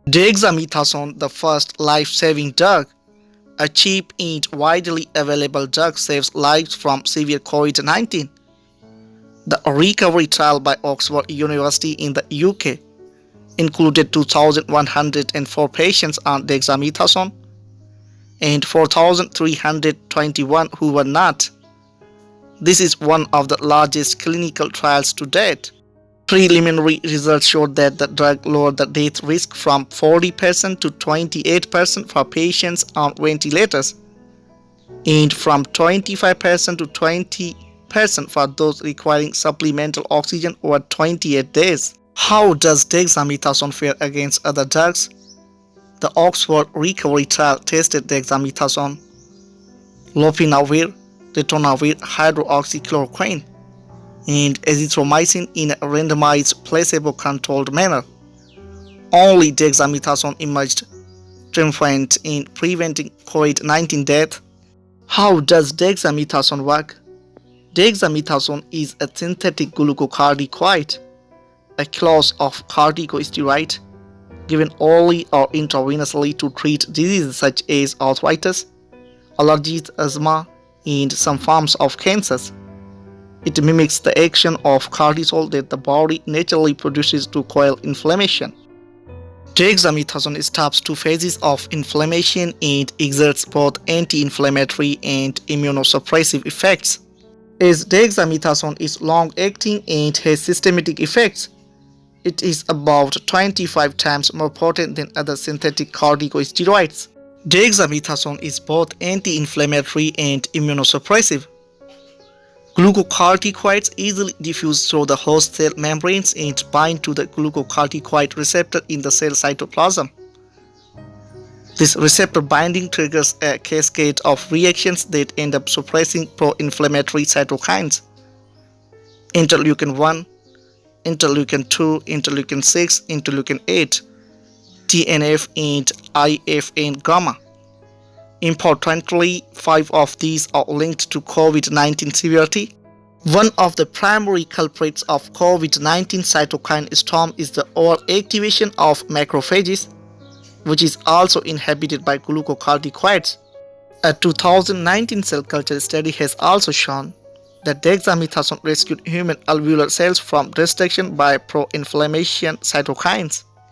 Dexamethasone, the first life-saving drug. A cheap and widely available drug saves lives from severe Covid-19. The recovery trial by Oxford University in the UK included 2,104 patients on dexamethasone and 4,321 who were not. This is one of the largest clinical trials to date. Preliminary results showed that the drug lowered the death risk from 40% to 28% for patients on ventilators and from 25% to 20% for those requiring supplemental oxygen over 28 days. How does dexamethasone fare against other drugs? The Oxford recovery trial tested dexamethasone, lopinavir, ritonavir, hydroxychloroquine, and azithromycin in a randomized placebo-controlled manner. Only dexamethasone emerged triumphant in preventing COVID-19 death. How does dexamethasone work? Dexamethasone is a synthetic glucocorticoid, a class of corticosteroid given orally or intravenously to treat diseases such as arthritis, allergies, asthma, and some forms of cancers. It mimics the action of cortisol that the body naturally produces to quell inflammation. Dexamethasone stops two phases of inflammation and exerts both anti-inflammatory and immunosuppressive effects. As dexamethasone is long-acting and has systemic effects, it is about 25 times more potent than other synthetic corticosteroids. Dexamethasone is both anti-inflammatory and immunosuppressive. Glucocorticoids easily diffuse through the host cell membranes and bind to the glucocorticoid receptor in the cell cytoplasm. This receptor binding triggers a cascade of reactions that end up suppressing pro-inflammatory cytokines: interleukin-1, interleukin-2, interleukin-6, interleukin-8, TNF, and IFN-gamma. Importantly, 5 of these are linked to COVID-19 severity. One of the primary culprits of COVID-19 cytokine storm is the overactivation of macrophages, which is also inhibited by glucocorticoids. A 2019 cell culture study has also shown that dexamethasone rescued human alveolar cells from destruction by pro-inflammation cytokines.